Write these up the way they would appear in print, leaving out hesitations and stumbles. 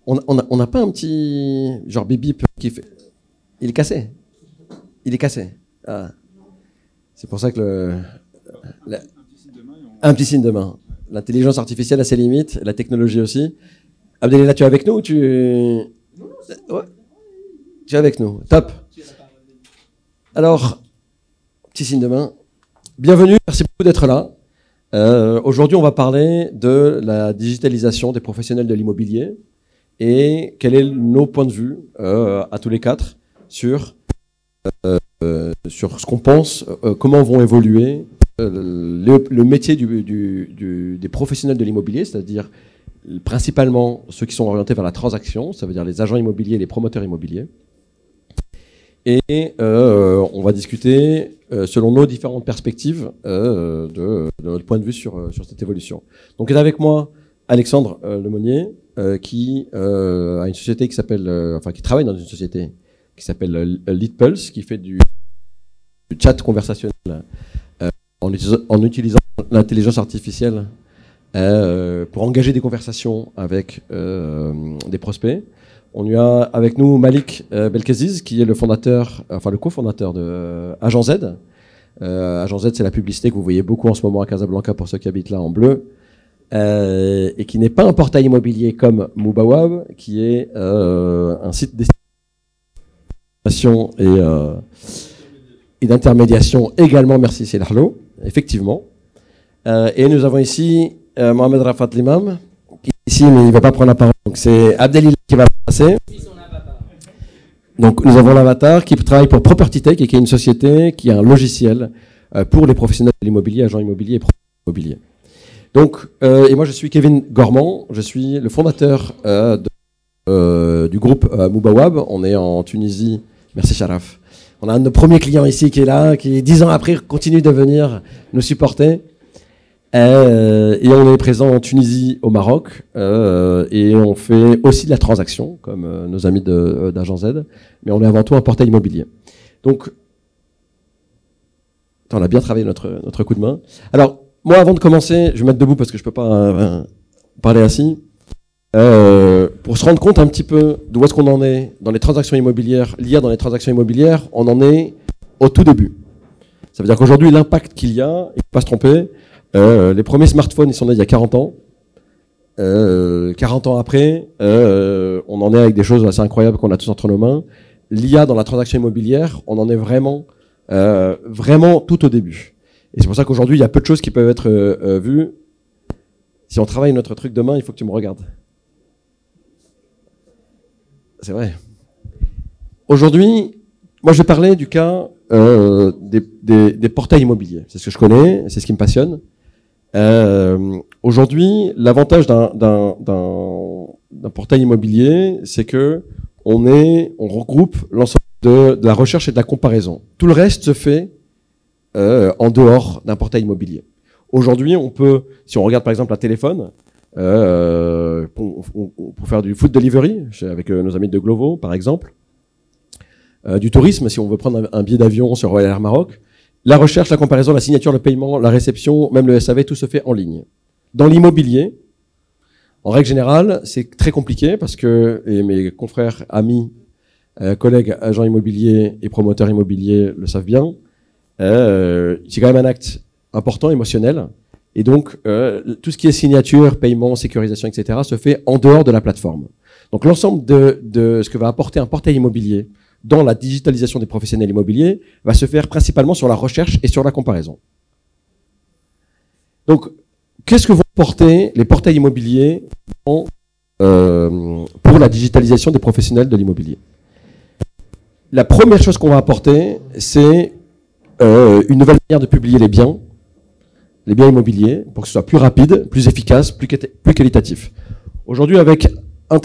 On n'a pas un petit genre bip bip qui fait. Il est cassé. Il est cassé. Ah. C'est pour ça que un petit signe de main. L'intelligence artificielle a ses limites, la technologie aussi. Abdelila, tu es avec nous ou tu... Ouais. Tu es avec nous. Top. Alors, petit signe de main. Bienvenue, merci beaucoup d'être là. Aujourd'hui, on va parler de la digitalisation des professionnels de l'immobilier et quel est nos points de vue à tous les quatre sur ce qu'on pense, comment vont évoluer le métier des professionnels de l'immobilier, c'est-à-dire principalement ceux qui sont orientés vers la transaction, ça veut dire les agents immobiliers et les promoteurs immobiliers. Et on va discuter selon nos différentes perspectives de notre point de vue sur cette évolution. Donc il est avec moi Alexandre Lemonnier qui a une société qui s'appelle, qui travaille dans une société qui s'appelle LeadPulse, qui fait du chat conversationnel en utilisant l'intelligence artificielle pour engager des conversations avec des prospects. On y a avec nous Malik Belkaziz, qui est le fondateur, le cofondateur de Agent Z. Agent Z, c'est la publicité que vous voyez beaucoup en ce moment à Casablanca pour ceux qui habitent là en bleu, et qui n'est pas un portail immobilier comme Mubawab, qui est un site d'intermédiation et d'intermédiation également. Merci, c'est l'Arlo, effectivement. Et nous avons ici Mohamed Rafat Limam, qui est ici, mais il ne va pas prendre la parole. Donc c'est Abdelila qui va passer. Donc nous avons l'avatar qui travaille pour Property Tech et qui est une société qui a un logiciel pour les professionnels de l'immobilier, agents immobiliers et promoteurs immobiliers. Donc, et moi je suis Kevin Gormand, je suis le fondateur du groupe Mubawab. On est en Tunisie. Merci Sharaf. On a un de nos premiers clients ici qui est là, qui 10 ans après continue de venir nous supporter. Et on est présent en Tunisie, au Maroc, et on fait aussi de la transaction, comme nos amis d'Agent Z, mais on est avant tout un portail immobilier. Donc, on a bien travaillé notre coup de main. Alors, moi, avant de commencer, je vais me mettre debout parce que je peux pas parler ainsi. Pour se rendre compte un petit peu d'où est-ce qu'on en est dans les transactions immobilières, l'IA dans les transactions immobilières, on en est au tout début. Ça veut dire qu'aujourd'hui, l'impact qu'il y a, il ne faut pas se tromper, les premiers smartphones, ils sont nés il y a 40 ans. 40 ans après, on en est avec des choses assez incroyables qu'on a tous entre nos mains. L'IA dans la transaction immobilière, on en est vraiment tout au début. Et c'est pour ça qu'aujourd'hui, il y a peu de choses qui peuvent être vues. Si on travaille notre truc demain, il faut que tu me regardes. C'est vrai. Aujourd'hui, moi je vais parler du cas des portails immobiliers. C'est ce que je connais, c'est ce qui me passionne. Aujourd'hui, l'avantage d'un portail immobilier, c'est que on regroupe l'ensemble de la recherche et de la comparaison. Tout le reste se fait en dehors d'un portail immobilier. Aujourd'hui, on peut, si on regarde par exemple un téléphone, pour faire du food delivery avec nos amis de Glovo, par exemple, du tourisme, si on veut prendre un billet d'avion sur Royal Air Maroc, la recherche, la comparaison, la signature, le paiement, la réception, même le SAV, tout se fait en ligne. Dans l'immobilier, en règle générale, c'est très compliqué parce que, et mes confrères, amis, collègues, agents immobiliers et promoteurs immobiliers le savent bien, c'est quand même un acte important, émotionnel. Et donc, tout ce qui est signature, paiement, sécurisation, etc., se fait en dehors de la plateforme. Donc, l'ensemble de ce que va apporter un portail immobilier dans la digitalisation des professionnels immobiliers va se faire principalement sur la recherche et sur la comparaison. Donc, qu'est-ce que vont porter les portails immobiliers pour la digitalisation des professionnels de l'immobilier? La première chose qu'on va apporter, c'est une nouvelle manière de publier les biens immobiliers, pour que ce soit plus rapide, plus efficace, plus qualitatif. Aujourd'hui, avec un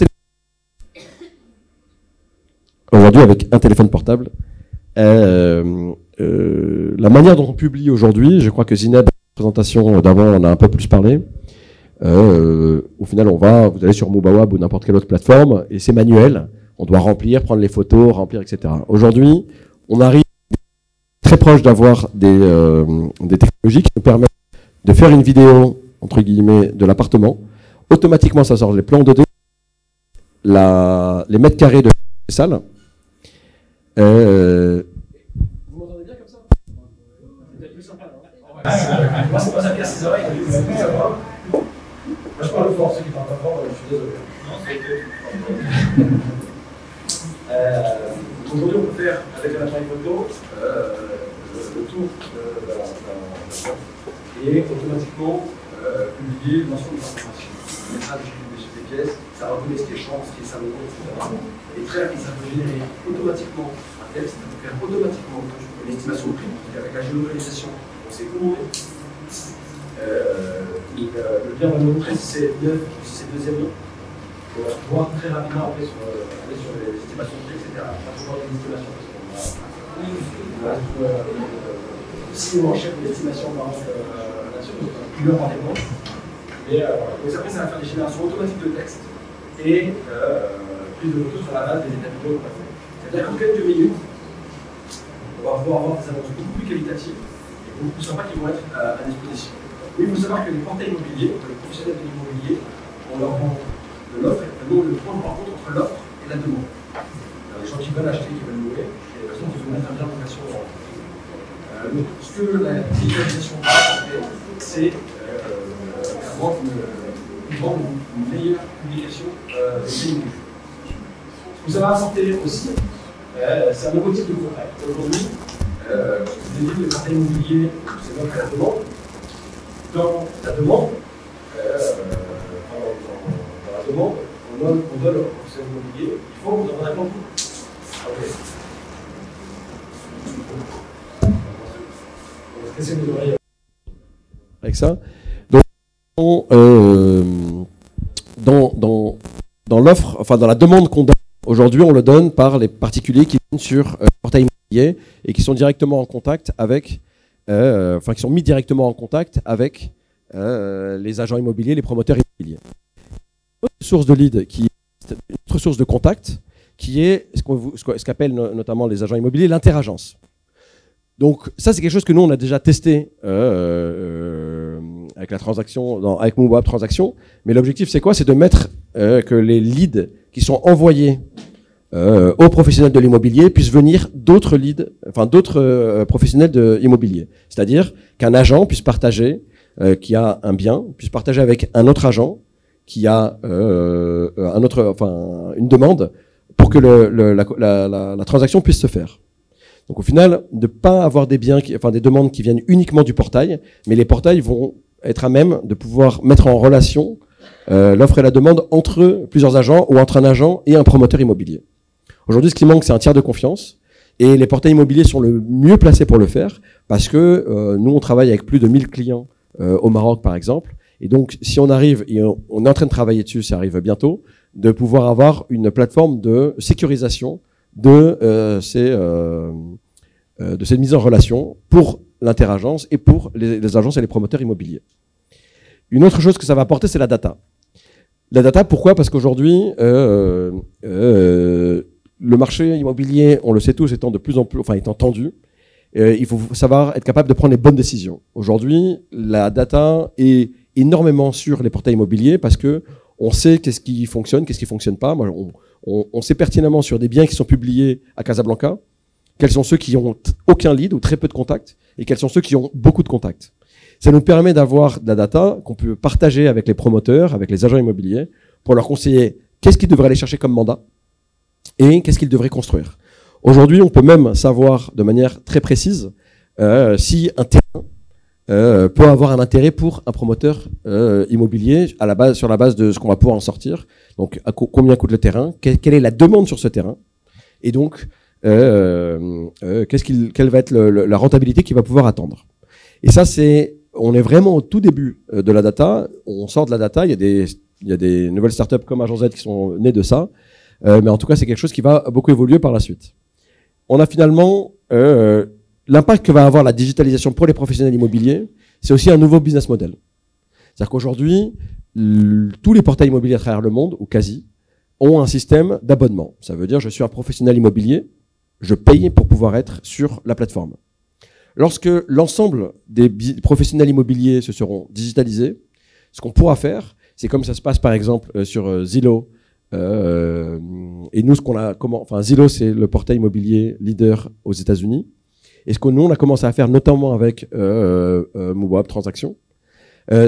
téléphone portable, la manière dont on publie aujourd'hui, je crois que Zineb, dans la présentation d'avant, on a un peu plus parlé, Au final, vous allez sur Mubawab ou n'importe quelle autre plateforme, et c'est manuel. On doit remplir, prendre les photos, remplir, etc. Aujourd'hui, on arrive très proche d'avoir des technologies qui nous permettent de faire une vidéo, entre guillemets, de l'appartement. Automatiquement, ça sort les plans 2D, les mètres carrés de la salle. Vous m'entendez bien comme ça? C'est plus sympa, non? Moi, c'est pas ça casse les oreilles. Moi, je parle fort, ceux qui parlent pas fort, je suis désolé. Aujourd'hui, on peut faire, avec un appareil photo, le tour d'un et automatiquement publier l'ensemble des informations. Le métrage des pièces, ça reconnaît ce qui est champ, ce qui est salon, etc. Et ça peut générer automatiquement un texte, ça peut faire automatiquement une estimation de prix, avec la géolocalisation, on sait où on est. Le bien va nous montrer si c'est neuf ou si c'est deuxième nom. On va pouvoir très rapidement aller sur les estimations de prix, etc. Pas toujours des estimations, parce qu'on a si on enchaîne l'estimation par là-dessus, donc une heure par dépense. Et donc après, ça va faire des générations automatiques de texte et prise de photos sur la base des états vidéo qu'on a fait. C'est-à-dire qu'en quelques minutes, on va pouvoir avoir des annonces beaucoup plus qualitatives et beaucoup plus sympas qui vont être à disposition. Oui, il faut savoir que les portails immobiliers, les professionnels de l'immobilier, on leur vend de l'offre et le prendre par contre entre l'offre et la demande. Alors, les gens qui veulent acheter, qui veulent louer, et les personnes qui veulent mettre un bien en location. Ce que la digitalisation va apporter, c'est avoir une meilleure publication des biens. Ce que ça va apporter aussi, c'est un nouveau type de contrat. Aujourd'hui, je vous ai dit que le portail immobilier, c'est l'offre et la demande. Dans la demande, on donne au professionnel immobilier, il faut qu'on demande un plan de coût. Avec ça. Donc, dans l'offre, enfin dans la demande qu'on donne, aujourd'hui, on le donne par les particuliers qui viennent sur le portail immobilier et qui sont directement en contact avec, qui sont mis directement en contact avec les agents immobiliers, les promoteurs immobiliers. Une autre source de lead, une autre source de contact, qui est ce qu'appellent notamment les agents immobiliers l'interagence. Donc ça, c'est quelque chose que nous, on a déjà testé avec la transaction, avec Mubawab Transaction. Mais l'objectif, c'est quoi? C'est de mettre que les leads qui sont envoyés aux professionnels de l'immobilier puissent venir d'autres leads, enfin d'autres professionnels de l'immobilier. C'est-à-dire qu'un agent puisse partager, qui a un bien, puisse partager avec un autre agent qui a une demande pour que la transaction puisse se faire. Donc au final, de ne pas avoir des demandes qui viennent uniquement du portail, mais les portails vont être à même de pouvoir mettre en relation l'offre et la demande entre plusieurs agents ou entre un agent et un promoteur immobilier. Aujourd'hui, ce qui manque, c'est un tiers de confiance. Et les portails immobiliers sont le mieux placés pour le faire parce que nous, on travaille avec plus de 1000 clients au Maroc, par exemple. Et donc, si on arrive, et on est en train de travailler dessus, ça arrive bientôt, de pouvoir avoir une plateforme de sécurisation de cette mise en relation pour l'interagence et pour les agences et les promoteurs immobiliers. Une autre chose que ça va apporter, c'est la data. La data, pourquoi? Parce qu'aujourd'hui, le marché immobilier, on le sait tous, étant de plus en plus, étant tendu, il faut savoir être capable de prendre les bonnes décisions. Aujourd'hui, la data est énormément sur les portails immobiliers parce que on sait qu'est-ce qui fonctionne, qu'est-ce qui fonctionne pas. Moi, on sait pertinemment sur des biens qui sont publiés à Casablanca, quels sont ceux qui ont aucun lead ou très peu de contacts et quels sont ceux qui ont beaucoup de contacts. Ça nous permet d'avoir de la data qu'on peut partager avec les promoteurs, avec les agents immobiliers, pour leur conseiller qu'est-ce qu'ils devraient aller chercher comme mandat et qu'est-ce qu'ils devraient construire. Aujourd'hui, on peut même savoir de manière très précise si un terrain peut avoir un intérêt pour un promoteur immobilier sur la base de ce qu'on va pouvoir en sortir. Donc, combien coûte le terrain, quelle est la demande sur ce terrain, et donc quelle va être la rentabilité qu'il va pouvoir attendre. Et ça, on est vraiment au tout début de la data. On sort de la data. Il y a des nouvelles startups comme Agent Z qui sont nées de ça. Mais en tout cas, c'est quelque chose qui va beaucoup évoluer par la suite. On a finalement l'impact que va avoir la digitalisation pour les professionnels immobiliers. C'est aussi un nouveau business model. C'est-à-dire qu'aujourd'hui, tous les portails immobiliers à travers le monde, ou quasi, ont un système d'abonnement. Ça veut dire, je suis un professionnel immobilier, je paye pour pouvoir être sur la plateforme. Lorsque l'ensemble des professionnels immobiliers se seront digitalisés, ce qu'on pourra faire, c'est comme ça se passe par exemple sur Zillow, et nous, Zillow, c'est le portail immobilier leader aux États-Unis. Et ce que nous, on a commencé à faire, notamment avec MoveUp Transactions,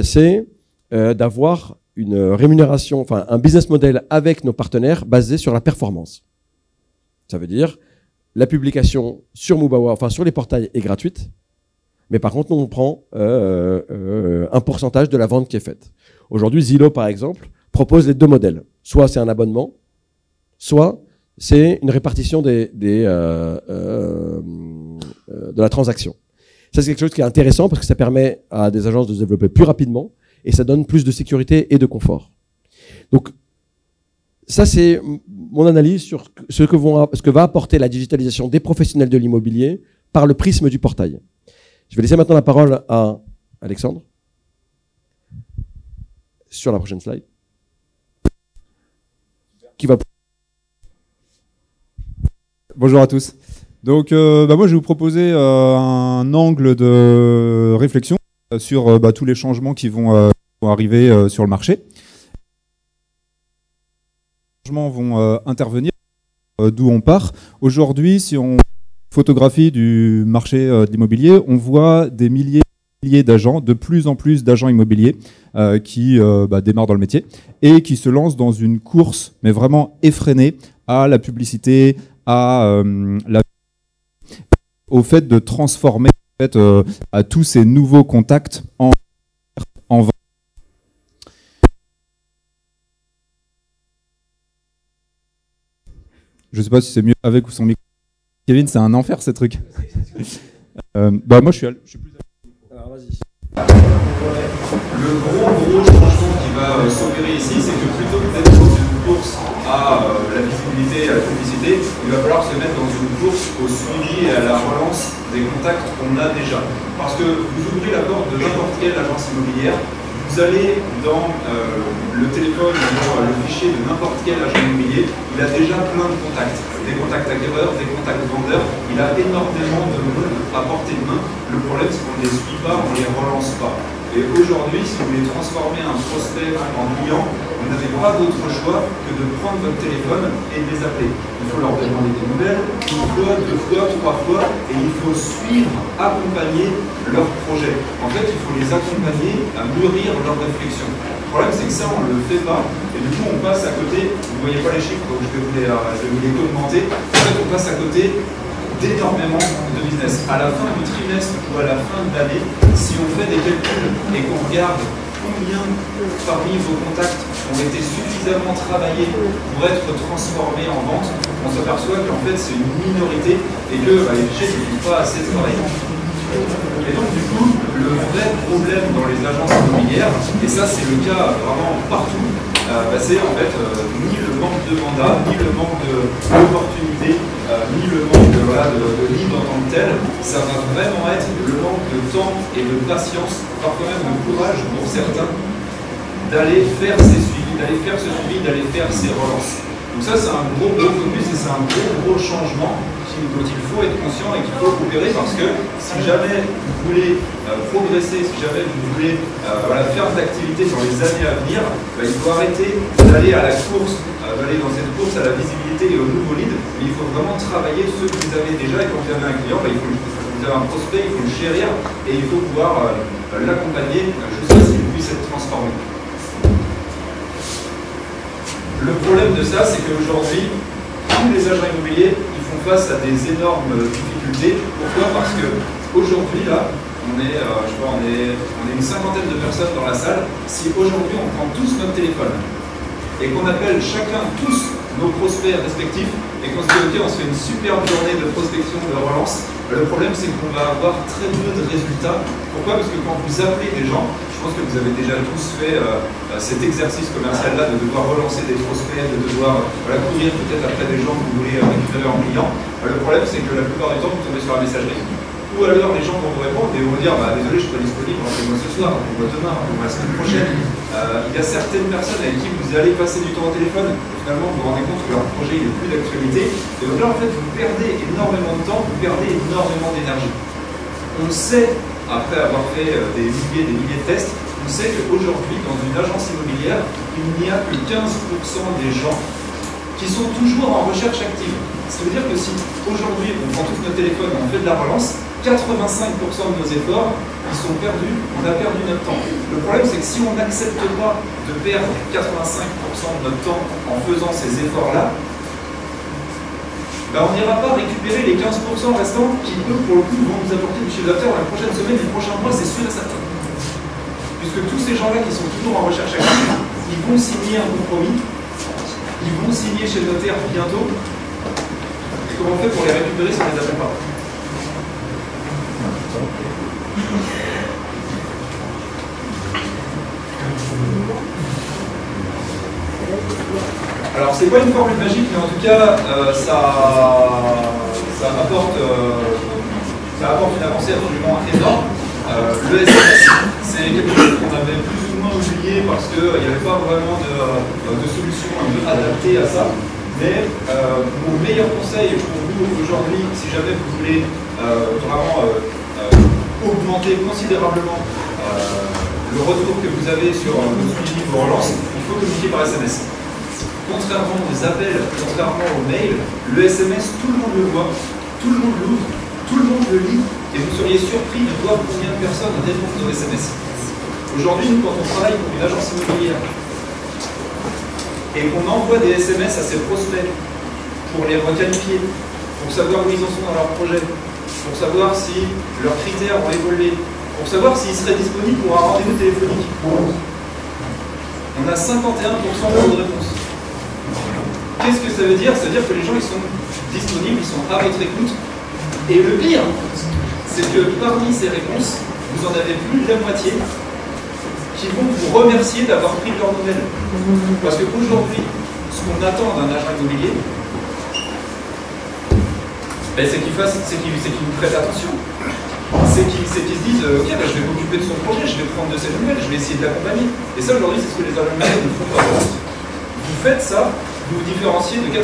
c'est d'avoir une rémunération, enfin un business model avec nos partenaires basé sur la performance. Ça veut dire la publication sur Mubawab, enfin sur les portails est gratuite, mais par contre, nous, on prend un pourcentage de la vente qui est faite. Aujourd'hui, Zillow, par exemple, propose les deux modèles. Soit c'est un abonnement, soit c'est une répartition de la transaction. Ça, c'est quelque chose qui est intéressant parce que ça permet à des agences de se développer plus rapidement et ça donne plus de sécurité et de confort. Donc, ça, c'est mon analyse sur ce que va apporter la digitalisation des professionnels de l'immobilier par le prisme du portail. Je vais laisser maintenant la parole à Alexandre sur la prochaine slide. Bonjour à tous. Donc, moi, je vais vous proposer un angle de réflexion sur tous les changements qui vont arriver sur le marché. Les changements vont intervenir d'où on part. Aujourd'hui, si on photographie du marché de l'immobilier, on voit des milliers d'agents, de plus en plus d'agents immobiliers qui démarrent dans le métier et qui se lancent dans une course, mais vraiment effrénée, à la publicité, au fait de transformer à tous ces nouveaux contacts en vente. Je ne sais pas si c'est mieux avec ou sans micro. Kevin, c'est un enfer ces trucs. Moi, je suis plus. Alors, vas-y. Le gros changement qui va s'opérer ici, c'est que plutôt que d'être dans une course à la visibilité et à la publicité, il va falloir se mettre dans une course au suivi et à la relance des contacts qu'on a déjà. Parce que vous ouvrez la porte de n'importe quelle agence immobilière, vous allez dans le téléphone, dans le fichier de n'importe quel agent immobilier, il a déjà plein de contacts. Des contacts acquéreurs, des contacts vendeurs, il a énormément de monde à portée de main. Le problème, c'est qu'on ne les suit pas, on ne les relance pas. Et aujourd'hui, si vous voulez transformer un prospect en client, vous n'avez pas d'autre choix que de prendre votre téléphone et de les appeler. Il faut leur demander des nouvelles, une fois, deux fois, trois fois, et il faut suivre, accompagner leur projet. En fait, il faut les accompagner à mûrir leur réflexion. Le problème, c'est que ça, on ne le fait pas, et du coup, on passe à côté, vous ne voyez pas les chiffres, donc je vais vous les commenter. En fait, on passe à côté d'énormément de business. À la fin du trimestre ou à la fin de l'année, si on fait des calculs et qu'on regarde combien parmi vos contacts ont été suffisamment travaillés pour être transformés en vente, on s'aperçoit qu'en fait c'est une minorité et que les fichiers ne sont pas assez travaillés. Et donc du coup, le vrai problème dans les agences immobilières, et ça c'est le cas vraiment partout, c'est en fait ni le manque de mandat, ni le manque d'opportunités, ni le manque de lead en tant que tel, ça va vraiment être le manque de temps et de patience, parfois même de courage pour certains, d'aller faire ces suivis, d'aller faire ce suivi, d'aller faire ces relances. Donc ça c'est un gros focus et c'est un gros changement dont il faut être conscient et qu'il faut opérer parce que si jamais vous voulez progresser, si jamais vous voulez faire de l'activité dans les années à venir, il faut arrêter d'aller à la course, d'aller dans cette course à la visibilité et au nouveau lead, mais il faut vraiment travailler ceux que vous avez déjà et quand vous avez un client, vous avez un prospect, il faut le chérir et il faut pouvoir l'accompagner jusqu'à ce qu'il puisse être transformé. Le problème de ça, c'est qu'aujourd'hui, tous les agents immobiliers face à des énormes difficultés. Pourquoi? Parce que aujourd'hui là, on est une cinquantaine de personnes dans la salle. Si aujourd'hui on prend tous notre téléphone et qu'on appelle chacun tous nos prospects respectifs et qu'on se dit ok, on se fait une superbe journée de prospection, de relance, le problème c'est qu'on va avoir très peu de résultats. Pourquoi? Parce que quand vous appelez des gens, je pense que vous avez déjà tous fait cet exercice commercial-là de devoir relancer des prospects, de devoir courir peut-être après des gens que vous voulez récupérer en client. Le problème, c'est que la plupart du temps, vous tombez sur la messagerie. Ou alors, les gens vont vous répondre et vont vous dire désolé, je ne suis pas disponible, rappelez-moi ce soir, rappelez-moi demain, rappelez-moi la semaine prochaine. Il y a certaines personnes avec qui vous allez passer du temps au téléphone, et finalement vous vous rendez compte que leur projet n'est plus d'actualité. Et donc là, en fait, vous perdez énormément de temps, vous perdez énormément d'énergie. On sait, après avoir fait des milliers de tests, on sait qu'aujourd'hui, dans une agence immobilière, il n'y a que 15% des gens qui sont toujours en recherche active. Ça veut dire que si aujourd'hui on prend tous nos téléphones et on fait de la relance, 85% de nos efforts, ils sont perdus, on a perdu notre temps. Le problème, c'est que si on n'accepte pas de perdre 85% de notre temps en faisant ces efforts-là, ben on n'ira pas récupérer les 15% restants qui, eux, pour le coup, vont nous apporter du chiffre d'affaires la prochaine semaine, les prochains mois, c'est sûr et certain. Puisque tous ces gens-là qui sont toujours en recherche active, ils vont signer un compromis, ils vont signer chez le notaire bientôt. Et comment on fait pour les récupérer si on ne les appelle pas? Alors, c'est pas une formule magique, mais en tout cas, ça apporte une avancée absolument énorme. Le SMS, c'est quelque chose qu'on avait plus ou moins oublié parce qu'il n'y avait pas vraiment de solution un peu adaptée à ça. Mais mon meilleur conseil pour vous aujourd'hui, si jamais vous voulez vraiment augmenter considérablement le retour que vous avez sur vos suivis, vos relances, il faut communiquer par SMS. Contrairement aux appels, contrairement aux mails, le SMS, tout le monde le voit, tout le monde l'ouvre, tout le monde le lit, et vous seriez surpris de voir combien de personnes répondent aux SMS. Aujourd'hui, nous, quand on travaille pour une agence immobilière et qu'on envoie des SMS à ses prospects pour les requalifier, pour savoir où ils en sont dans leur projet, pour savoir si leurs critères ont évolué, pour savoir s'ils seraient disponibles pour un rendez-vous téléphonique, on a 51% de réponses. Qu'est-ce que ça veut dire? Ça veut dire que les gens ils sont disponibles, ils sont à votre écoute. Et le pire, c'est que parmi ces réponses, vous en avez plus de la moitié qui vont vous remercier d'avoir pris leurs nouvelles. Parce qu'aujourd'hui, ce qu'on attend d'un agent immobilier, ben, c'est qu'il nous prête attention. C'est qu'ils se disent, ok, ben, je vais m'occuper de son projet, je vais prendre de ses nouvelles, je vais essayer de l'accompagner. Et ça, aujourd'hui, c'est ce que les agents immobiliers ne font pas. Vous faites ça, vous vous différenciez de 90%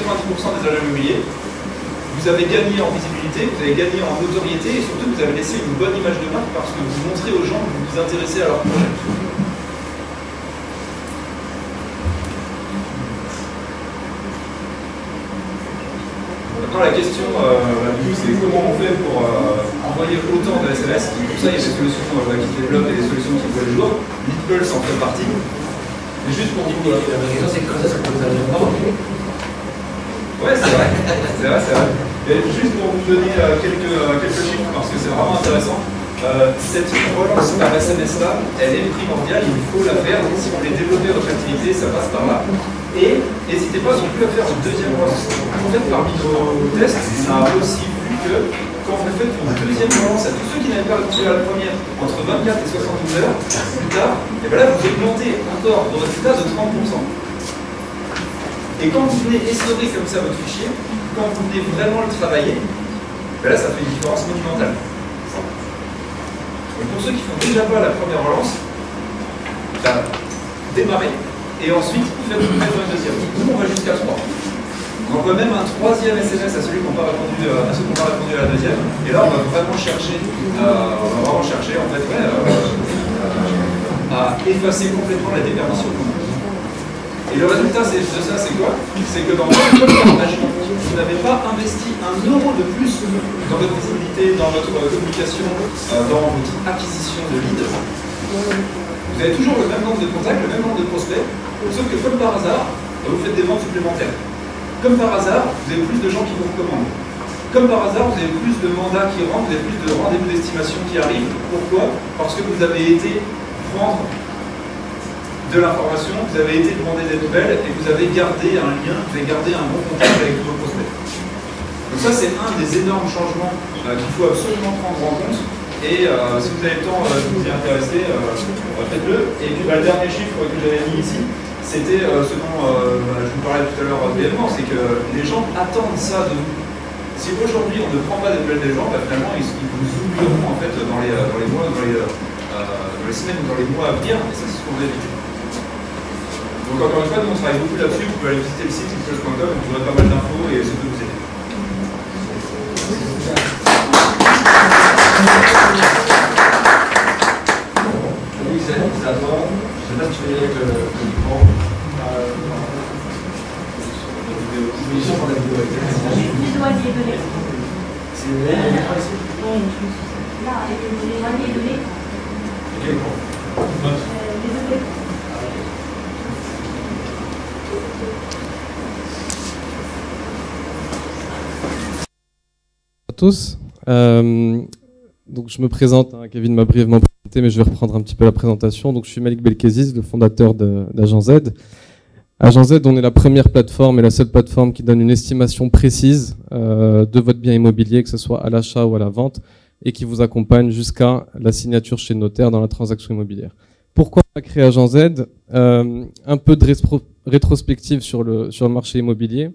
des agents immobiliers, vous avez gagné en visibilité, vous avez gagné en notoriété et surtout vous avez laissé une bonne image de marque parce que vous montrez aux gens que vous vous intéressez à leur projet. Maintenant la question, c'est comment on fait pour envoyer autant de SMS. Pour ça il y a des solutions qui se développent et des solutions qui voient le jour. Leadpulse en fait partie. Mais juste pour vous... La question c'est que ça peut aller vraiment. Ouais, c'est vrai. C'est vrai. Et juste pour vous donner quelques chiffres, parce que c'est vraiment intéressant, cette relance par SMS là, elle est primordiale, il faut la faire. Si vous voulez développer votre activité, ça passe par là. Et n'hésitez pas non plus à faire une deuxième relance. En fait, parmi nos tests, on a aussi vu que quand vous faites une deuxième relance à tous ceux qui n'avaient pas répondu à la première, entre 24 et 72 heures plus tard, et bien là vous augmentez encore vos résultats de 30%. Et quand vous venez essorer comme ça votre fichier, quand vous venez vraiment le travailler, ben là ça fait une différence monumentale. Donc pour ceux qui ne font déjà pas la première relance, ben, démarrez et ensuite faites une deuxième. Nous on va jusqu'à 3. On envoie même un troisième SMS à celui qui n'a pas répondu à la deuxième. Et là on va vraiment chercher, en fait à effacer complètement la déperdition. Et le résultat de ça, c'est quoi? C'est que dans votre imagination, vous n'avez pas investi €1 de plus dans votre visibilité, dans votre communication, dans votre acquisition de leads. Vous avez toujours le même nombre de contacts, le même nombre de prospects, sauf que comme par hasard, vous faites des ventes supplémentaires. Comme par hasard, vous avez plus de gens qui vous recommandent. Comme par hasard, vous avez plus de mandats qui rentrent, vous avez plus de rendez-vous d'estimation qui arrivent. Pourquoi? Parce que vous avez été prendre de l'information, vous avez été demander des nouvelles et vous avez gardé un lien, vous avez gardé un bon contact avec vos prospects. Donc ça, c'est un des énormes changements qu'il faut absolument prendre en compte. Et si vous avez le temps de vous y intéresser, faites-le. Et puis le dernier chiffre que j'avais mis ici, c'était ce dont je vous parlais tout à l'heure brièvement, c'est que les gens attendent ça de vous. Si aujourd'hui on ne prend pas des nouvelles des gens, bah, finalement ils vous oublieront en fait dans les mois, dans les semaines ou dans les mois à venir, et ça c'est ce qu'on veut éviter. Donc encore une fois, nous on travaille beaucoup là-dessus, vous pouvez aller visiter le site ipsos.com, vous aurez pas mal d'infos et ça peut vous aider. Oui, c'est à toi. Je sais pas si tu veux y aller avec le micro. Mission pour la vidéo. Les douaniers de l'écran. C'est l'écran ici? Oui, là, les douaniers de l'écran. Quel écran? Les deux écrans. À tous. Donc je me présente, hein, Kevin m'a brièvement présenté, mais je vais reprendre un petit peu la présentation. Donc je suis Malik Belkesiz, le fondateur d'Agent Z. Agent Z, on est la première plateforme et la seule plateforme qui donne une estimation précise de votre bien immobilier, que ce soit à l'achat ou à la vente, et qui vous accompagne jusqu'à la signature chez le notaire dans la transaction immobilière. Pourquoi on a créé Agent Z? Un peu de rétrospective sur le marché immobilier.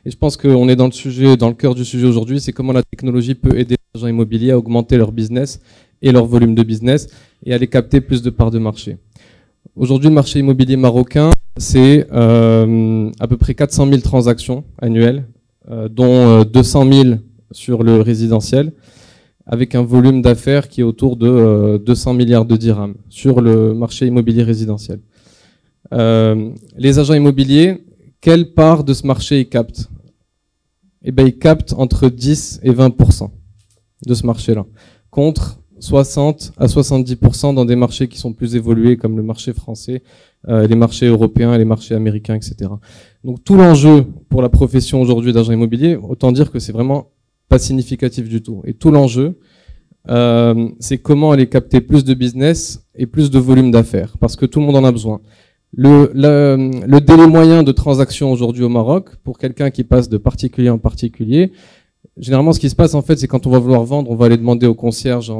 Et je pense qu'on est dans le cœur du sujet aujourd'hui, c'est comment la technologie peut aider les agents immobiliers à augmenter leur business et leur volume de business et à les capter plus de parts de marché. Aujourd'hui, le marché immobilier marocain, c'est à peu près 400 000 transactions annuelles, dont 200 000 sur le résidentiel, avec un volume d'affaires qui est autour de 200 milliards de dirhams sur le marché immobilier résidentiel. Les agents immobiliers, quelle part de ce marché ils captent? Eh bien, ils captent entre 10 et 20% de ce marché-là, contre 60 à 70% dans des marchés qui sont plus évolués, comme le marché français, les marchés européens, les marchés américains, etc. Donc tout l'enjeu pour la profession aujourd'hui d'agent immobilier, autant dire que c'est vraiment pas significatif du tout. Et tout l'enjeu, c'est comment aller capter plus de business et plus de volume d'affaires, parce que tout le monde en a besoin. Le délai moyen de transaction aujourd'hui au Maroc, pour quelqu'un qui passe de particulier en particulier, généralement ce qui se passe en fait, c'est quand on va vouloir vendre, on va aller demander au concierge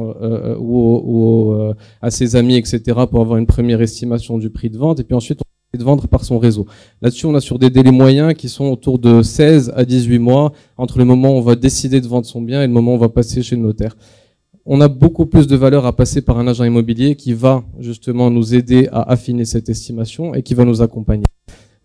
ou à ses amis, etc. pour avoir une première estimation du prix de vente, et puis ensuite on va essayer de vendre par son réseau. Là-dessus, on a sur des délais moyens qui sont autour de 16 à 18 mois, entre le moment où on va décider de vendre son bien et le moment où on va passer chez le notaire. On a beaucoup plus de valeur à passer par un agent immobilier qui va justement nous aider à affiner cette estimation et qui va nous accompagner.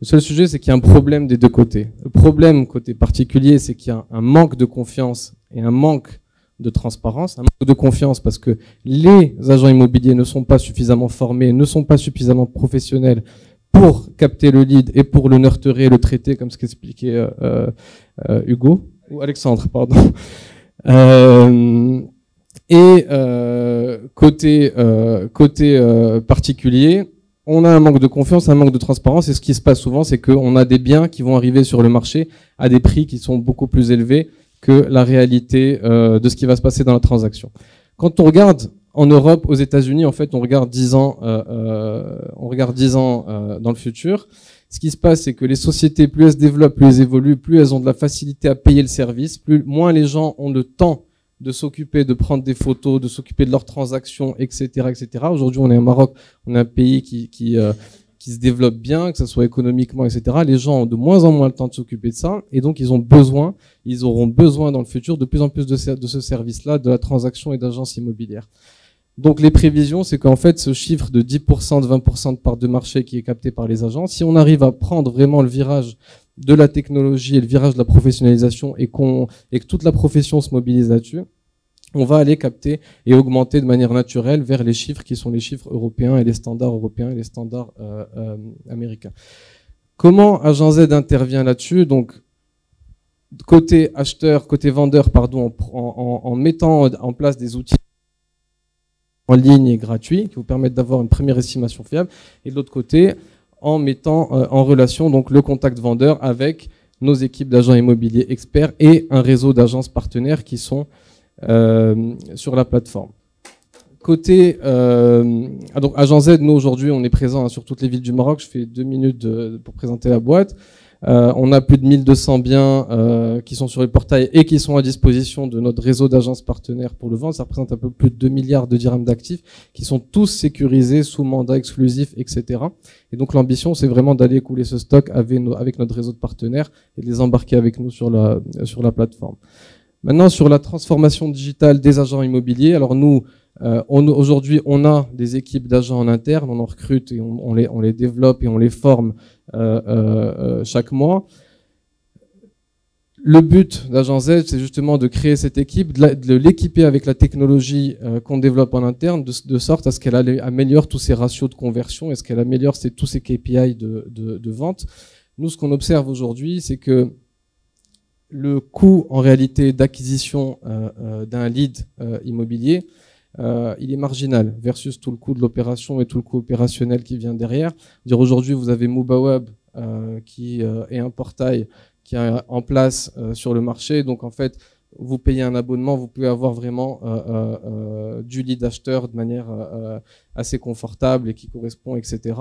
Le seul sujet, c'est qu'il y a un problème des deux côtés. Le problème côté particulier, c'est qu'il y a un manque de confiance et un manque de transparence, un manque de confiance parce que les agents immobiliers ne sont pas suffisamment formés, ne sont pas suffisamment professionnels pour capter le lead et pour le nurturer, le traiter, comme ce qu'expliquait Hugo, ou Alexandre, pardon. Côté particulier, on a un manque de confiance, un manque de transparence, et ce qui se passe souvent, c'est qu'on a des biens qui vont arriver sur le marché à des prix qui sont beaucoup plus élevés que la réalité de ce qui va se passer dans la transaction. Quand on regarde en Europe, aux États-Unis, en fait, on regarde 10 ans dans le futur. Ce qui se passe, c'est que les sociétés, plus elles se développent, plus elles évoluent, plus elles ont de la facilité à payer le service, moins les gens ont le temps de s'occuper, de prendre des photos, de s'occuper de leurs transactions, etc., etc. Aujourd'hui, on est au Maroc, on est un pays qui se développe bien, que ce soit économiquement, etc. Les gens ont de moins en moins le temps de s'occuper de ça, et donc ils auront besoin dans le futur de plus en plus de ce service-là, de la transaction et d'agence immobilière. Donc les prévisions, c'est qu'en fait, ce chiffre de 10%, de 20% de part de marché qui est capté par les agents, si on arrive à prendre vraiment le virage de la technologie et le virage de la professionnalisation et que toute la profession se mobilise là-dessus, on va aller capter et augmenter de manière naturelle vers les chiffres qui sont les chiffres européens et les standards européens et les standards américains. Comment Agent Z intervient là-dessus? Donc, côté acheteur, côté vendeur, pardon, en mettant en place des outils en ligne et gratuits qui vous permettent d'avoir une première estimation fiable, et de l'autre côté, en mettant en relation donc le contact vendeur avec nos équipes d'agents immobiliers experts et un réseau d'agences partenaires qui sont sur la plateforme. Côté donc Agent Z, nous aujourd'hui on est présent sur toutes les villes du Maroc. Je fais 2 minutes pour présenter la boîte. On a plus de 1200 biens qui sont sur les portails et qui sont à disposition de notre réseau d'agences partenaires pour le vendre. Ça représente un peu plus de 2 milliards de dirhams d'actifs qui sont tous sécurisés sous mandat exclusif, etc. Et donc l'ambition, c'est vraiment d'aller couler ce stock avec notre réseau de partenaires et de les embarquer avec nous sur la plateforme. Maintenant, sur la transformation digitale des agents immobiliers, alors nous, Aujourd'hui, on a des équipes d'agents en interne, on en recrute et on les développe et on les forme chaque mois. Le but d'Agent Z, c'est justement de créer cette équipe, de l'équiper avec la technologie qu'on développe en interne, de sorte à ce qu'elle améliore tous ses ratios de conversion et ce qu'elle améliore tous ses KPI de vente. Nous, ce qu'on observe aujourd'hui, c'est que le coût en réalité d'acquisition d'un lead immobilier, il est marginal versus tout le coût de l'opération et tout le coût opérationnel qui vient derrière. Aujourd'hui, vous avez MubaWeb qui est un portail qui est en place sur le marché. Donc en fait, vous payez un abonnement, vous pouvez avoir vraiment du lead acheteur de manière assez confortable et qui correspond, etc.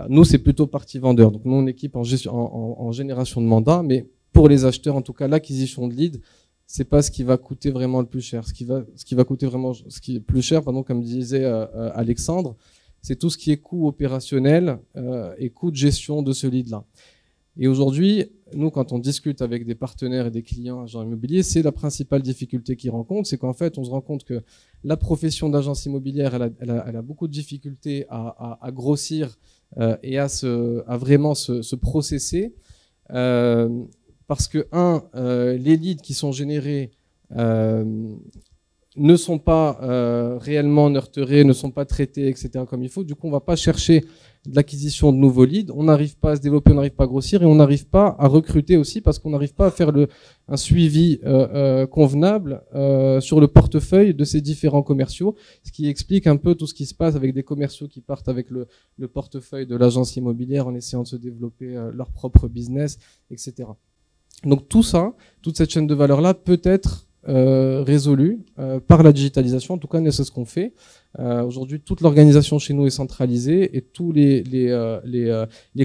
Nous, c'est plutôt partie vendeur. Donc nous, on équipe en génération de mandats, mais pour les acheteurs, en tout cas, l'acquisition de lead, c'est pas ce qui va coûter vraiment le plus cher. Ce qui va coûter vraiment, ce qui est plus cher, pardon, comme disait Alexandre, c'est tout ce qui est coût opérationnel et coût de gestion de ce lead-là. Et aujourd'hui, nous, quand on discute avec des partenaires et des clients agents immobiliers, c'est la principale difficulté qu'ils rencontrent, c'est qu'en fait, on se rend compte que la profession d'agence immobilière, elle a beaucoup de difficultés à grossir et à vraiment se processer, parce que les leads qui sont générés ne sont pas réellement nurturés, ne sont pas traités, etc. comme il faut. Du coup, on va pas chercher de l'acquisition de nouveaux leads, on n'arrive pas à se développer, on n'arrive pas à grossir et on n'arrive pas à recruter aussi parce qu'on n'arrive pas à faire un suivi convenable sur le portefeuille de ces différents commerciaux, ce qui explique un peu tout ce qui se passe avec des commerciaux qui partent avec le portefeuille de l'agence immobilière en essayant de se développer leur propre business, etc. Donc tout ça, toute cette chaîne de valeur-là peut être résolu par la digitalisation. En tout cas, c'est ce qu'on fait. Aujourd'hui, toute l'organisation chez nous est centralisée et tous les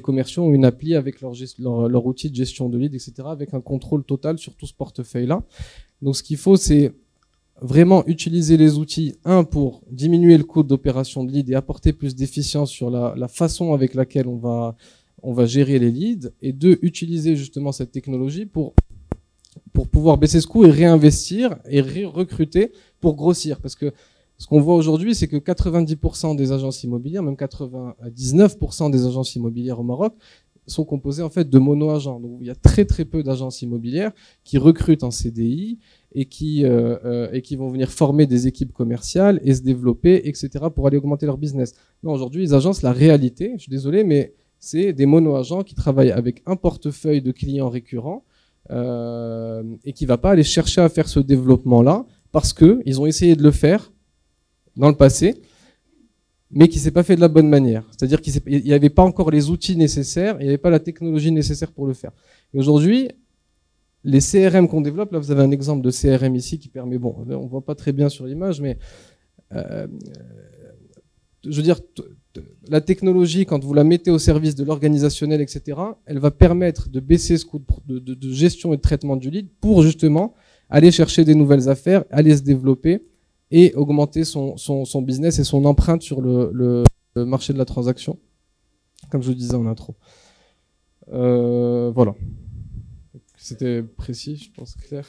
commerciaux ont une appli avec leur outil de gestion de lead, etc., avec un contrôle total sur tout ce portefeuille-là. Donc, ce qu'il faut, c'est vraiment utiliser les outils, pour diminuer le coût d'opération de lead et apporter plus d'efficience sur la façon avec laquelle on va gérer les leads, et deux, utiliser justement cette technologie pour pouvoir baisser ce coût et réinvestir et recruter pour grossir. Parce que ce qu'on voit aujourd'hui, c'est que 90% des agences immobilières, même 99% des agences immobilières au Maroc, sont composées en fait de mono-agents. Donc il y a très très peu d'agences immobilières qui recrutent en CDI et qui vont venir former des équipes commerciales et se développer, etc., pour aller augmenter leur business. Non, aujourd'hui, les agences, la réalité, je suis désolé, mais c'est des mono-agents qui travaillent avec un portefeuille de clients récurrents, et qui va pas aller chercher à faire ce développement-là parce que ils ont essayé de le faire dans le passé, mais qui s'est pas fait de la bonne manière. C'est-à-dire qu'il n'y avait pas encore les outils nécessaires, il n'y avait pas la technologie nécessaire pour le faire. Et aujourd'hui, les CRM qu'on développe, là vous avez un exemple de CRM ici qui permet, bon, on voit pas très bien sur l'image, mais je veux dire, la technologie, quand vous la mettez au service de l'organisationnel, etc., elle va permettre de baisser ce coût de gestion et de traitement du lead pour justement aller chercher des nouvelles affaires, aller se développer et augmenter son business et son empreinte sur le marché de la transaction, comme je le disais en intro. Voilà. C'était précis, je pense, clair.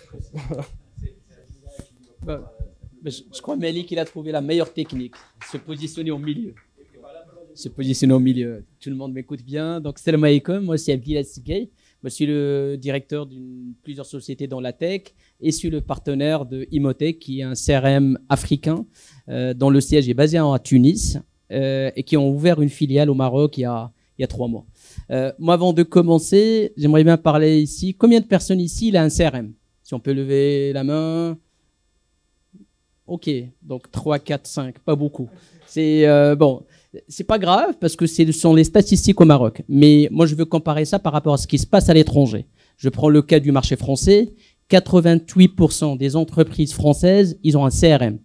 Je crois Malik il a trouvé la meilleure technique, se positionner au milieu. Se positionner au milieu. Tout le monde m'écoute bien. Donc, salam alaikum. Moi, c'est Abdil Sigay. Je suis le directeur de plusieurs sociétés dans la tech et je suis le partenaire de Imotech, qui est un CRM africain dont le siège est basé à Tunis et qui ont ouvert une filiale au Maroc il y a 3 mois. Moi, avant de commencer, j'aimerais bien parler ici. Combien de personnes ici il a un CRM? Si on peut lever la main. Ok, donc 3, 4, 5, pas beaucoup. C'est bon. C'est pas grave parce que ce sont les statistiques au Maroc. Mais moi, je veux comparer ça par rapport à ce qui se passe à l'étranger. Je prends le cas du marché français. 88% des entreprises françaises, ils ont un CRM.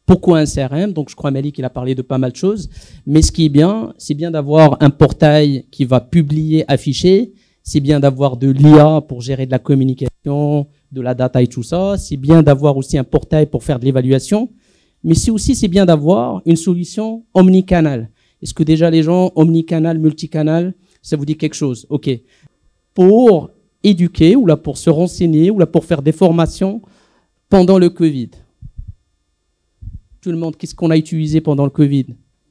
Pourquoi un CRM? Donc, je crois, Malik, il a parlé de pas mal de choses. Mais ce qui est bien, c'est bien d'avoir un portail qui va publier, afficher. C'est bien d'avoir de l'IA pour gérer de la communication, de la data et tout ça. C'est bien d'avoir aussi un portail pour faire de l'évaluation. Mais c'est bien d'avoir une solution omnicanal. Est-ce que déjà les gens, omnicanal, multicanal, ça vous dit quelque chose? Ok. Pour éduquer, ou là pour se renseigner, ou là pour faire des formations pendant le Covid. Tout le monde, qu'est-ce qu'on a utilisé pendant le Covid?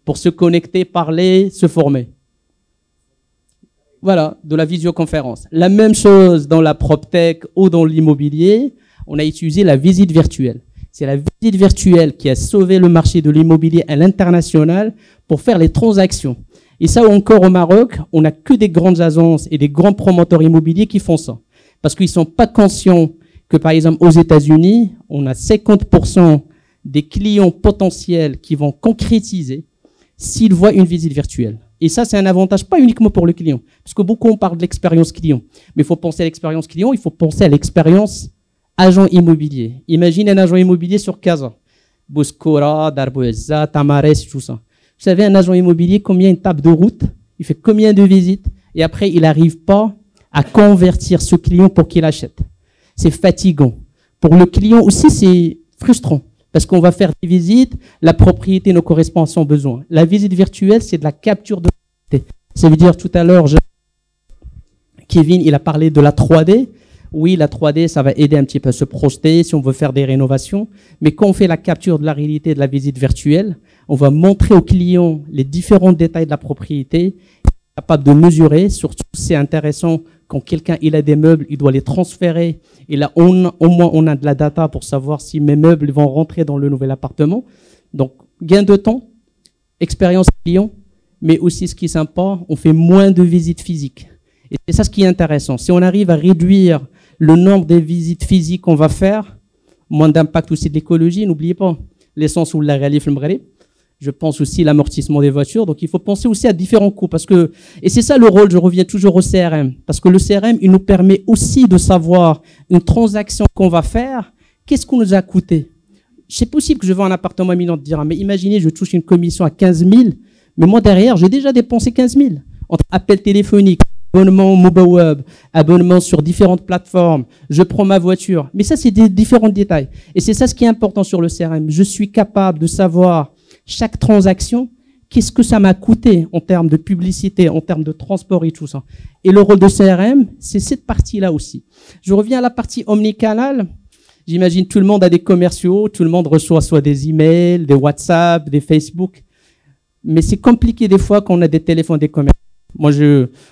Pour se connecter, parler, se former. Voilà, de la visioconférence. La même chose dans la PropTech ou dans l'immobilier, on a utilisé la visite virtuelle. C'est la visite virtuelle qui a sauvé le marché de l'immobilier à l'international pour faire les transactions. Et ça, encore au Maroc, on n'a que des grandes agences et des grands promoteurs immobiliers qui font ça. Parce qu'ils ne sont pas conscients que, par exemple, aux États-Unis, on a 50% des clients potentiels qui vont concrétiser s'ils voient une visite virtuelle. Et ça, c'est un avantage pas uniquement pour le client. Parce que beaucoup, on parle de l'expérience client. Mais il faut penser à l'expérience client, il faut penser à l'expérience agent immobilier. Imagine un agent immobilier sur Casa. Bouskoura, Darboeza, Tamares, tout ça. Vous savez, un agent immobilier, combien il tape de route, il fait combien de visites, et après, il n'arrive pas à convertir ce client pour qu'il achète. C'est fatigant. Pour le client aussi, c'est frustrant. Parce qu'on va faire des visites, la propriété ne correspond à son besoin. La visite virtuelle, c'est de la capture de propriété. Ça veut dire, tout à l'heure, Kevin, il a parlé de la 3D. Oui, la 3D, ça va aider un petit peu à se projeter si on veut faire des rénovations. Mais quand on fait la capture de la réalité de la visite virtuelle, on va montrer au client les différents détails de la propriété, capable de mesurer. Surtout, c'est intéressant quand quelqu'un il a des meubles, il doit les transférer. Et là, au moins, on a de la data pour savoir si mes meubles vont rentrer dans le nouvel appartement. Donc, gain de temps, expérience client, mais aussi ce qui est sympa, on fait moins de visites physiques. Et c'est ça ce qui est intéressant. Si on arrive à réduire le nombre de visites physiques qu'on va faire, moins d'impact aussi de l'écologie, n'oubliez pas l'essence ou la réalif le Maghreb. Je pense aussi l'amortissement des voitures. Donc, il faut penser aussi à différents coûts parce que, et c'est ça le rôle, je reviens toujours au CRM. Parce que le CRM, il nous permet aussi de savoir une transaction qu'on va faire, qu'est-ce qu'on nous a coûté. C'est possible que je vends un appartement à 1 million de dirhams, mais imaginez, je touche une commission à 15 000, mais moi derrière, j'ai déjà dépensé 15 000. Entre appels téléphoniques, abonnement mobile web, abonnement sur différentes plateformes, je prends ma voiture. Mais ça, c'est des différents détails. Et c'est ça ce qui est important sur le CRM. Je suis capable de savoir chaque transaction, qu'est-ce que ça m'a coûté en termes de publicité, en termes de transport et tout ça. Et le rôle de CRM, c'est cette partie-là aussi. Je reviens à la partie omnicanal. J'imagine tout le monde a des commerciaux, tout le monde reçoit soit des emails, des WhatsApp, des Facebook. Mais c'est compliqué des fois quand on a des téléphones des commerciaux. Moi,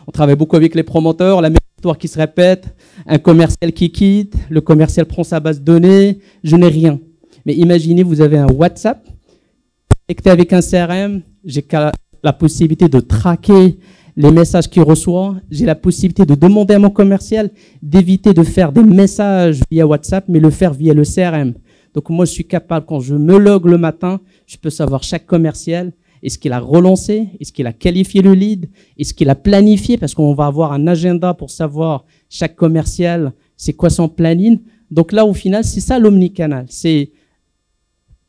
on travaille beaucoup avec les promoteurs, la même histoire qui se répète, un commercial qui quitte, le commercial prend sa base de données, je n'ai rien. Mais imaginez, vous avez un WhatsApp, connecté avec un CRM, j'ai la possibilité de traquer les messages qu'il reçoit, j'ai la possibilité de demander à mon commercial d'éviter de faire des messages via WhatsApp, mais le faire via le CRM. Donc moi, je suis capable, quand je me log le matin, je peux savoir chaque commercial, est-ce qu'il a relancé, est-ce qu'il a qualifié le lead, est-ce qu'il a planifié, parce qu'on va avoir un agenda pour savoir chaque commercial, c'est quoi son planning. Donc là, au final, c'est ça l'omnicanal. C'est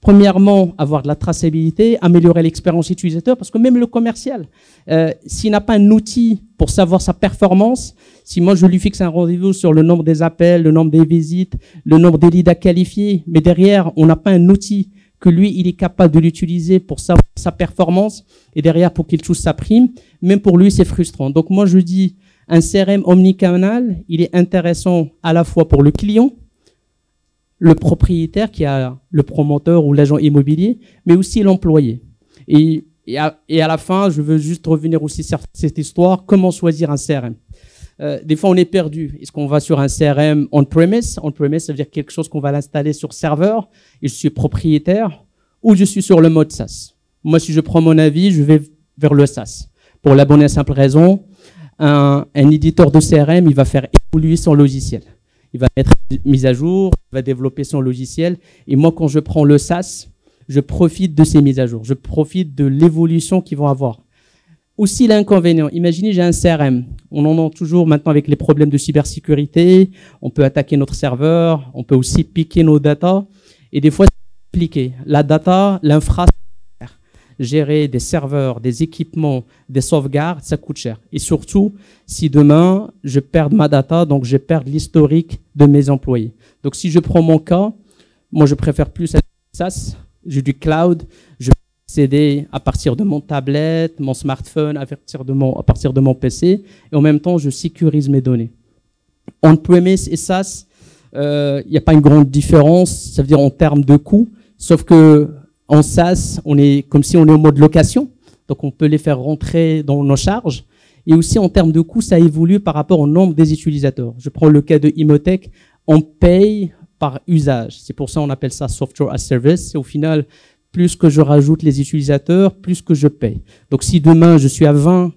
premièrement, avoir de la traçabilité, améliorer l'expérience utilisateur, parce que même le commercial, s'il n'a pas un outil pour savoir sa performance, si moi je lui fixe un rendez-vous sur le nombre des appels, le nombre des visites, le nombre des leads à qualifier, mais derrière, on n'a pas un outil que lui, il est capable de l'utiliser pour savoir sa performance, et derrière, pour qu'il touche sa prime, même pour lui, c'est frustrant. Donc moi, je dis, un CRM omnicanal, il est intéressant à la fois pour le client, le propriétaire qui a le promoteur ou l'agent immobilier, mais aussi l'employé. Et à la fin, je veux juste revenir aussi sur cette histoire, comment choisir un CRM. Des fois, on est perdu. Est-ce qu'on va sur un CRM on-premise? On-premise, ça veut dire quelque chose qu'on va l'installer sur serveur, et je suis propriétaire, ou je suis sur le mode SaaS. Moi, si je prends mon avis, je vais vers le SaaS. Pour la bonne et simple raison, un éditeur de CRM, il va faire évoluer son logiciel. Il va mettre mise à jour, il va développer son logiciel. Et moi, quand je prends le SaaS, je profite de ces mises à jour. Je profite de l'évolution qu'ils vont avoir. Aussi, l'inconvénient. Imaginez, j'ai un CRM. On en entend toujours maintenant avec les problèmes de cybersécurité. On peut attaquer notre serveur. On peut aussi piquer nos datas. Et des fois, c'est compliqué. La data, l'infrastructure, gérer des serveurs, des équipements, des sauvegardes, ça coûte cher. Et surtout, si demain, je perds ma data, donc je perds l'historique de mes employés. Donc, si je prends mon cas, moi, je préfère plus être SaaS, j'ai du cloud, je peux accéder à partir de mon tablette, mon smartphone, à partir de mon PC, et en même temps, je sécurise mes données. On-premise et SaaS, il n'y a pas une grande différence, ça veut dire en termes de coût, sauf que En SaaS, on est comme si on est en mode location. Donc, on peut les faire rentrer dans nos charges. Et aussi, en termes de coûts, ça évolue par rapport au nombre des utilisateurs. Je prends le cas de Imotech. On paye par usage. C'est pour ça qu'on appelle ça Software as Service. Et au final, plus que je rajoute les utilisateurs, plus que je paye. Donc, si demain, je suis à 20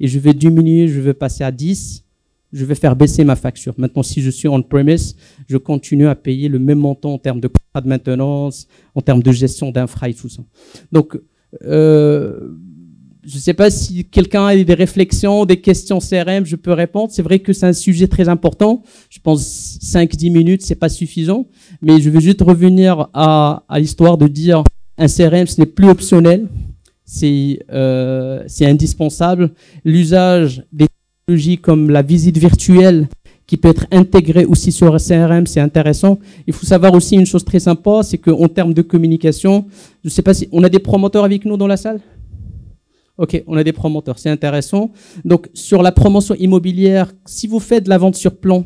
et je vais diminuer, je vais passer à 10, je vais faire baisser ma facture. Maintenant, si je suis on-premise, je continue à payer le même montant en termes de contrat de maintenance, en termes de gestion d'infra et tout ça. Donc, je ne sais pas si quelqu'un a des réflexions, des questions CRM, je peux répondre. C'est vrai que c'est un sujet très important. Je pense 5-10 minutes, c'est pas suffisant. Mais je veux juste revenir à l'histoire de dire un CRM, ce n'est plus optionnel. C'est indispensable. L'usage des technologies comme la visite virtuelle qui peut être intégrée aussi sur un CRM, c'est intéressant. Il faut savoir aussi une chose très sympa, c'est qu'en termes de communication, je ne sais pas si on a des promoteurs avec nous dans la salle. Ok, on a des promoteurs, c'est intéressant. Donc, sur la promotion immobilière, si vous faites de la vente sur plan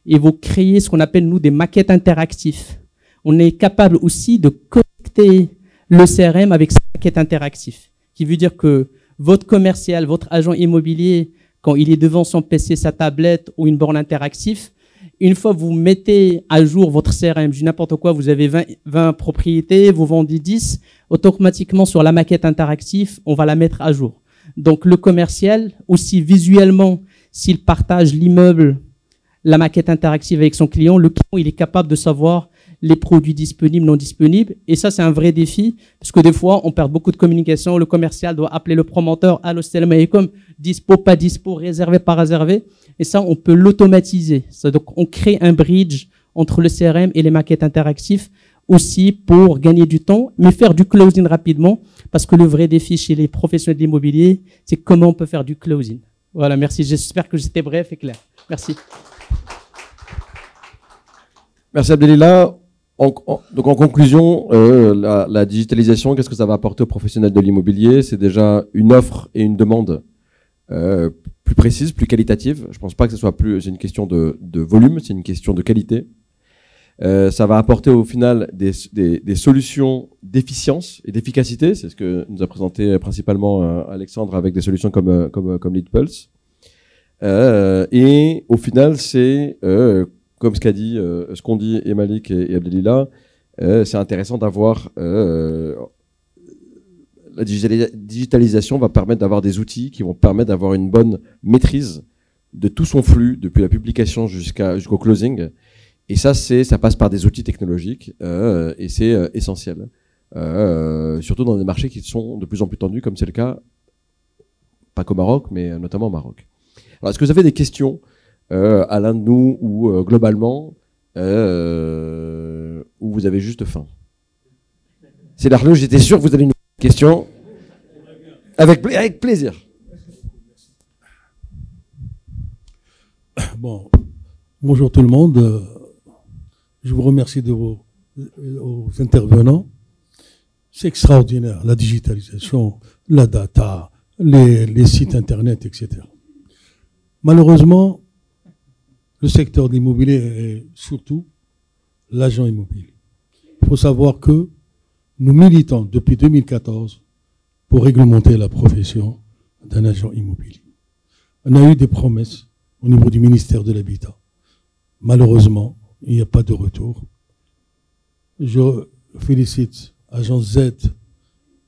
et vous créez ce qu'on appelle, nous, des maquettes interactives, on est capable aussi de connecter le CRM avec sa maquette interactive, qui veut dire que votre commercial, votre agent immobilier, quand il est devant son PC, sa tablette ou une borne interactive, une fois que vous mettez à jour votre CRM, je dis n'importe quoi, vous avez 20 propriétés, vous vendez 10, automatiquement sur la maquette interactive, on va la mettre à jour. Donc le commercial, aussi visuellement, s'il partage l'immeuble, la maquette interactive avec son client, le client il est capable de savoir les produits disponibles, non disponibles. Et ça, c'est un vrai défi, parce que des fois, on perd beaucoup de communication. Le commercial doit appeler le promoteur, « Allô, salam alaikum, dispo, pas dispo, réservé, pas réservé ». Et ça, on peut l'automatiser. Donc, on crée un bridge entre le CRM et les maquettes interactives aussi pour gagner du temps, mais faire du closing rapidement, parce que le vrai défi chez les professionnels de l'immobilier, c'est comment on peut faire du closing. Voilà, merci. J'espère que j'étais bref et clair. Merci. Merci Abdelila. Donc en conclusion, la digitalisation, qu'est-ce que ça va apporter aux professionnels de l'immobilier? C'est déjà une offre et une demande plus précise, plus qualitative. Je pense pas que ce soit plus, c'est une question de volume, c'est une question de qualité. Ça va apporter au final des solutions d'efficience et d'efficacité. C'est ce que nous a présenté principalement Alexandre avec des solutions comme LeadPulse. Et au final, c'est comme ce qu'ont dit Malik et Abdelila, c'est intéressant d'avoir la digitalisation va permettre d'avoir des outils qui vont permettre d'avoir une bonne maîtrise de tout son flux depuis la publication jusqu'au closing. Et ça passe par des outils technologiques et c'est essentiel. Surtout dans des marchés qui sont de plus en plus tendus, comme c'est le cas, pas qu'au Maroc, mais notamment au Maroc. Alors, est-ce que vous avez des questions à l'un de nous ou globalement, ou vous avez juste faim? C'est l'horloge, j'étais sûr que vous avez une question. Avec plaisir. Bon, bonjour tout le monde. Je vous remercie de vos intervenants. C'est extraordinaire, la digitalisation, la data, les sites internet, etc. Malheureusement, le secteur de l'immobilier est surtout l'agent immobilier. Il faut savoir que nous militons depuis 2014 pour réglementer la profession d'un agent immobilier. On a eu des promesses au niveau du ministère de l'Habitat. Malheureusement, il n'y a pas de retour. Je félicite Agence Z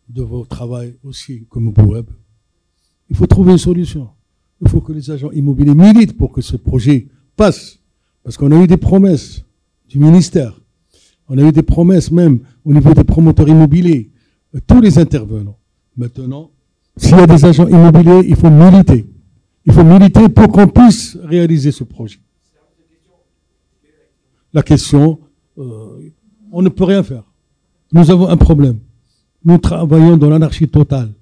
de votre travail aussi comme web. Il faut trouver une solution. Il faut que les agents immobiliers militent pour que ce projet passe. Parce qu'on a eu des promesses du ministère. On a eu des promesses même au niveau des promoteurs immobiliers. Tous les intervenants. Maintenant, s'il y a des agents immobiliers, il faut militer. Il faut militer pour qu'on puisse réaliser ce projet. La question, on ne peut rien faire. Nous avons un problème. Nous travaillons dans l'anarchie totale.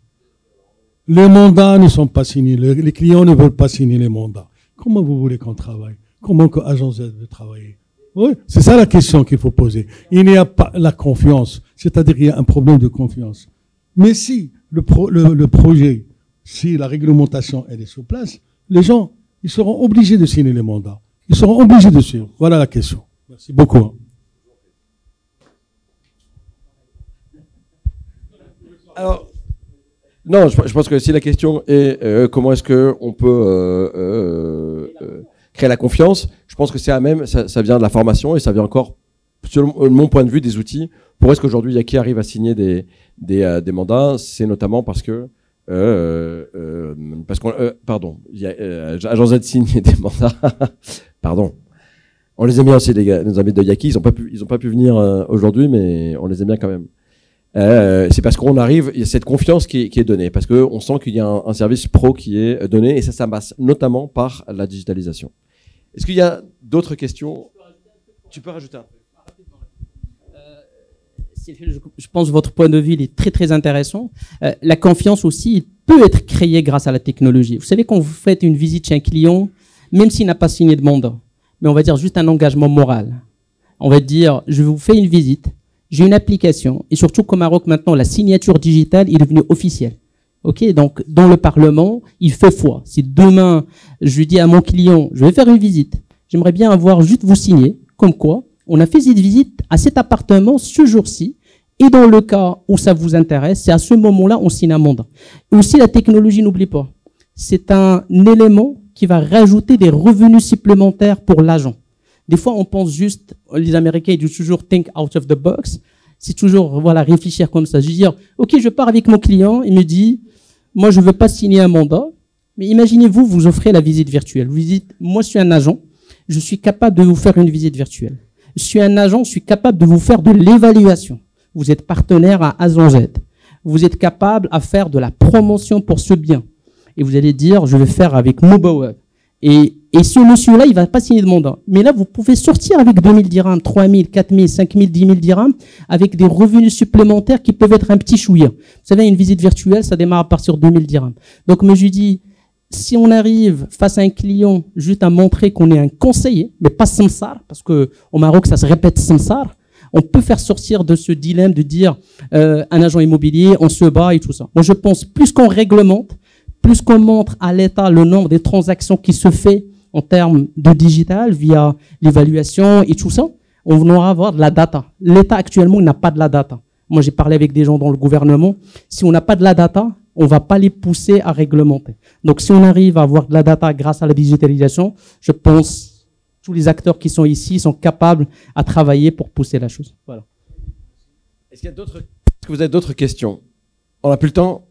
Les mandats ne sont pas signés. Les clients ne veulent pas signer les mandats. Comment vous voulez qu'on travaille? Comment que Agence Z veut travailler? Oui, c'est ça la question qu'il faut poser. Il n'y a pas la confiance. C'est-à-dire qu'il y a un problème de confiance. Mais si le projet, si la réglementation elle est sur place, les gens, ils seront obligés de signer les mandats. Ils seront obligés de suivre. Voilà la question. Merci beaucoup. Alors, non, je pense que si la question est comment est-ce que on peut créer la confiance, je pense que c'est à même, ça vient de la formation et ça vient encore, selon mon point de vue, des outils. Pourquoi est-ce qu'aujourd'hui Yaki arrive à signer des mandats? C'est notamment parce que pardon, Agent Z signe des mandats. Pardon. On les aime bien aussi, les gars, nos amis de Yaki. Ils ont pas pu venir aujourd'hui, mais on les aime bien quand même. C'est parce qu'on arrive, il y a cette confiance qui est donnée, parce que on sent qu'il y a un service pro qui est donné, et ça passe notamment par la digitalisation. Est-ce qu'il y a d'autres questions? Tu peux rajouter un peu. Je pense que votre point de vue il est très très intéressant. La confiance aussi il peut être créée grâce à la technologie. Vous savez, quand vous faites une visite chez un client, même s'il n'a pas signé de mandat, mais on va dire juste un engagement moral. On va dire, je vous fais une visite, j'ai une application, et surtout qu'au Maroc maintenant, la signature digitale est devenue officielle. Ok, donc dans le Parlement, il fait foi. Si demain je dis à mon client, je vais faire une visite, j'aimerais bien avoir juste vous signer, comme quoi on a fait cette visite à cet appartement ce jour-ci, et dans le cas où ça vous intéresse, c'est à ce moment-là on signe un mandat. Et aussi la technologie, n'oublie pas, c'est un élément qui va rajouter des revenus supplémentaires pour l'agent. Des fois, on pense juste, les Américains ils disent toujours think out of the box. C'est toujours voilà réfléchir comme ça. Je veux dire, ok, je pars avec mon client, il me dit, moi je veux pas signer un mandat, mais imaginez-vous, vous offrez la visite virtuelle. Vous dites, moi je suis un agent, je suis capable de vous faire une visite virtuelle. Je suis un agent, je suis capable de vous faire de l'évaluation. Vous êtes partenaire à Agent Z. Vous êtes capable à faire de la promotion pour ce bien. Et vous allez dire, je vais faire avec MobaWeb. Et ce monsieur-là, il va pas signer de mandat. Mais là, vous pouvez sortir avec 2000 dirhams, 3000, 4000, 5000, 10 000 dirhams, avec des revenus supplémentaires qui peuvent être un petit chouïa. Vous savez, une visite virtuelle, ça démarre à partir de 2000 dirhams. Donc, mais je dis, si on arrive face à un client juste à montrer qu'on est un conseiller, mais pas samsar, parce que au Maroc, ça se répète samsar, on peut faire sortir de ce dilemme de dire un agent immobilier, on se bat et tout ça. Moi, je pense plus qu'on réglemente, plus qu'on montre à l'État le nombre des transactions qui se fait en termes de digital via l'évaluation et tout ça, on aura avoir de la data. L'État actuellement n'a pas de la data. Moi, j'ai parlé avec des gens dans le gouvernement. Si on n'a pas de la data, on va pas les pousser à réglementer. Donc, si on arrive à avoir de la data grâce à la digitalisation, je pense tous les acteurs qui sont ici sont capables à travailler pour pousser la chose. Voilà. Est-ce que vous avez d'autres questions? On n'a plus le temps.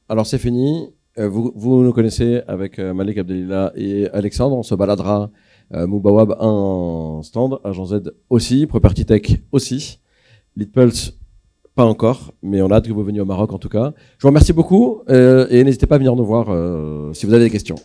Alors c'est fini. Vous nous connaissez avec Malik Abdelillah et Alexandre. On se baladera MobaWeb en stand, Agent Z aussi, Property Tech aussi, LeadPulse pas encore, mais on a hâte que vous veniez au Maroc en tout cas. Je vous remercie beaucoup et n'hésitez pas à venir nous voir si vous avez des questions.